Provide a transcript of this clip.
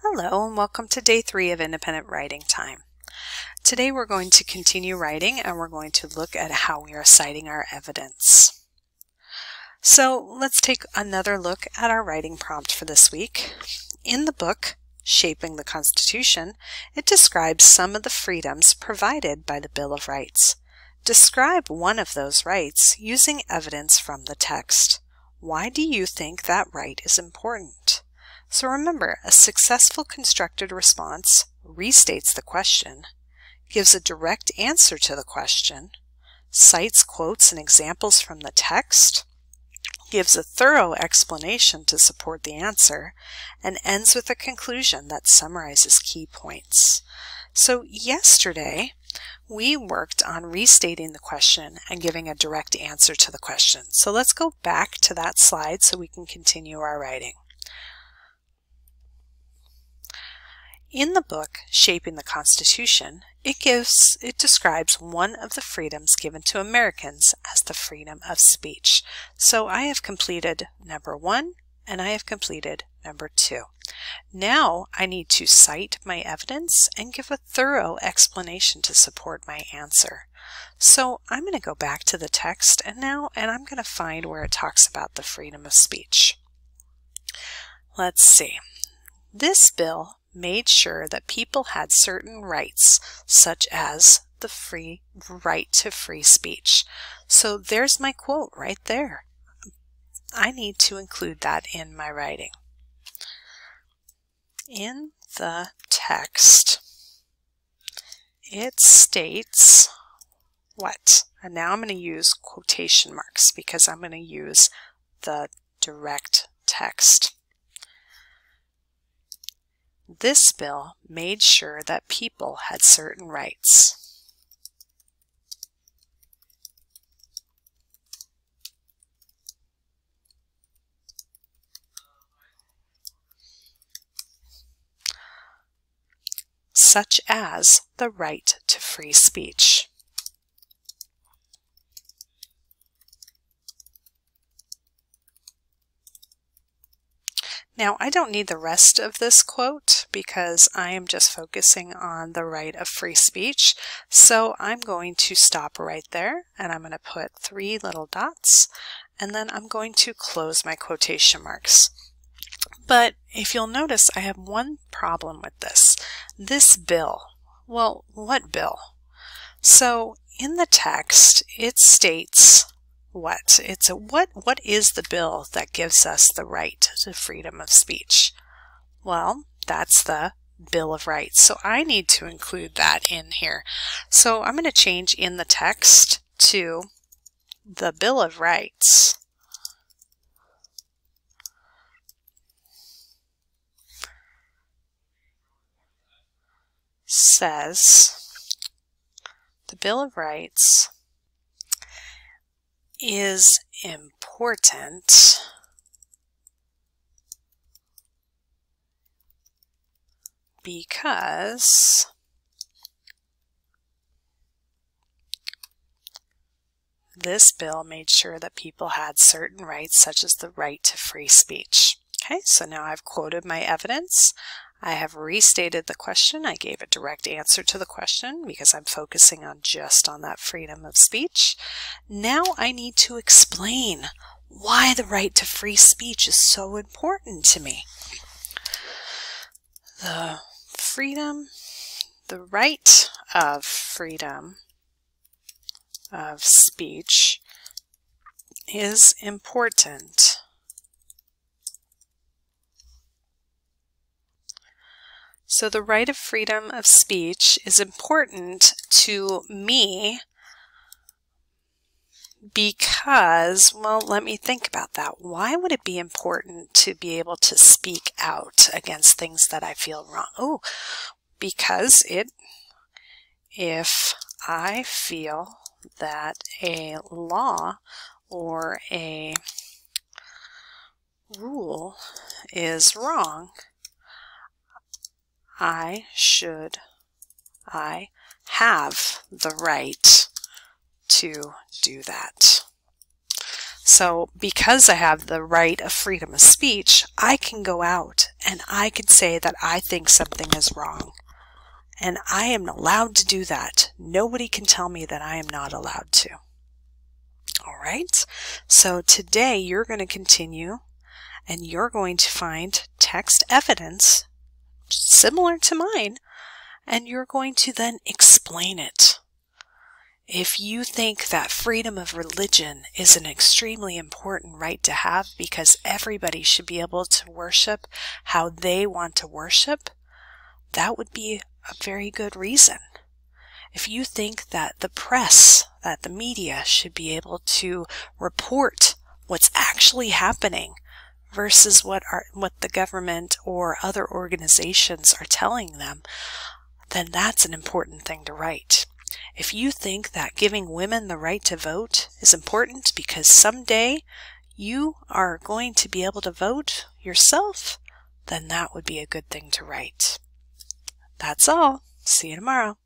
Hello and welcome to day 3 of Independent Writing Time. Today we're going to continue writing and we're going to look at how we are citing our evidence. So let's take another look at our writing prompt for this week. In the book, Shaping the Constitution, it describes some of the freedoms provided by the Bill of Rights. Describe one of those rights using evidence from the text. Why do you think that right is important? So remember, a successful constructed response restates the question, gives a direct answer to the question, cites quotes and examples from the text, gives a thorough explanation to support the answer, and ends with a conclusion that summarizes key points. So yesterday, we worked on restating the question and giving a direct answer to the question. So let's go back to that slide so we can continue our writing. In the book, Shaping the Constitution, it describes one of the freedoms given to Americans as the freedom of speech. So I have completed number 1 and I have completed number 2. Now I need to cite my evidence and give a thorough explanation to support my answer. So I'm going to go back to the text and I'm going to find where it talks about the freedom of speech. Let's see. This bill made sure that people had certain rights, such as the right to free speech. So there's my quote right there. I need to include that in my writing. In the text, it states what? And now I'm going to use quotation marks because I'm going to use the direct text. This bill made sure that people had certain rights. Such as the right to free speech. Now, I don't need the rest of this quote because I am just focusing on the right of free speech. So I'm going to stop right there and I'm going to put 3 little dots and then I'm going to close my quotation marks. But if you'll notice, I have one problem with this. This bill. Well, what bill? So in the text, it states what? What is the bill that gives us the right to freedom of speech? Well, that's the Bill of Rights. So I need to include that in here. So I'm going to change in the text to the Bill of Rights says the Bill of Rights is important because this bill made sure that people had certain rights, such as the right to free speech. Okay, so now I've quoted my evidence. I have restated the question. I gave a direct answer to the question because I'm focusing on just on that freedom of speech. Now I need to explain why the right to free speech is so important to me. The right of freedom of speech is important So the right of freedom of speech is important to me because, well, let me think about that. Why would it be important to be able to speak out against things that I feel wrong? Oh, because if I feel that a law or a rule is wrong, I have the right to do that. So because I have the right of freedom of speech, I can go out and I can say that I think something is wrong. And I am allowed to do that. Nobody can tell me that I am not allowed to. All right, so today you're going to continue and you're going to find text evidence similar to mine, and you're going to then explain it. If you think that freedom of religion is an extremely important right to have because everybody should be able to worship how they want to worship, that would be a very good reason. If you think that the press, that the media should be able to report what's actually happening versus what the government or other organizations are telling them, then that's an important thing to write. If you think that giving women the right to vote is important because someday you are going to be able to vote yourself, then that would be a good thing to write. That's all. See you tomorrow.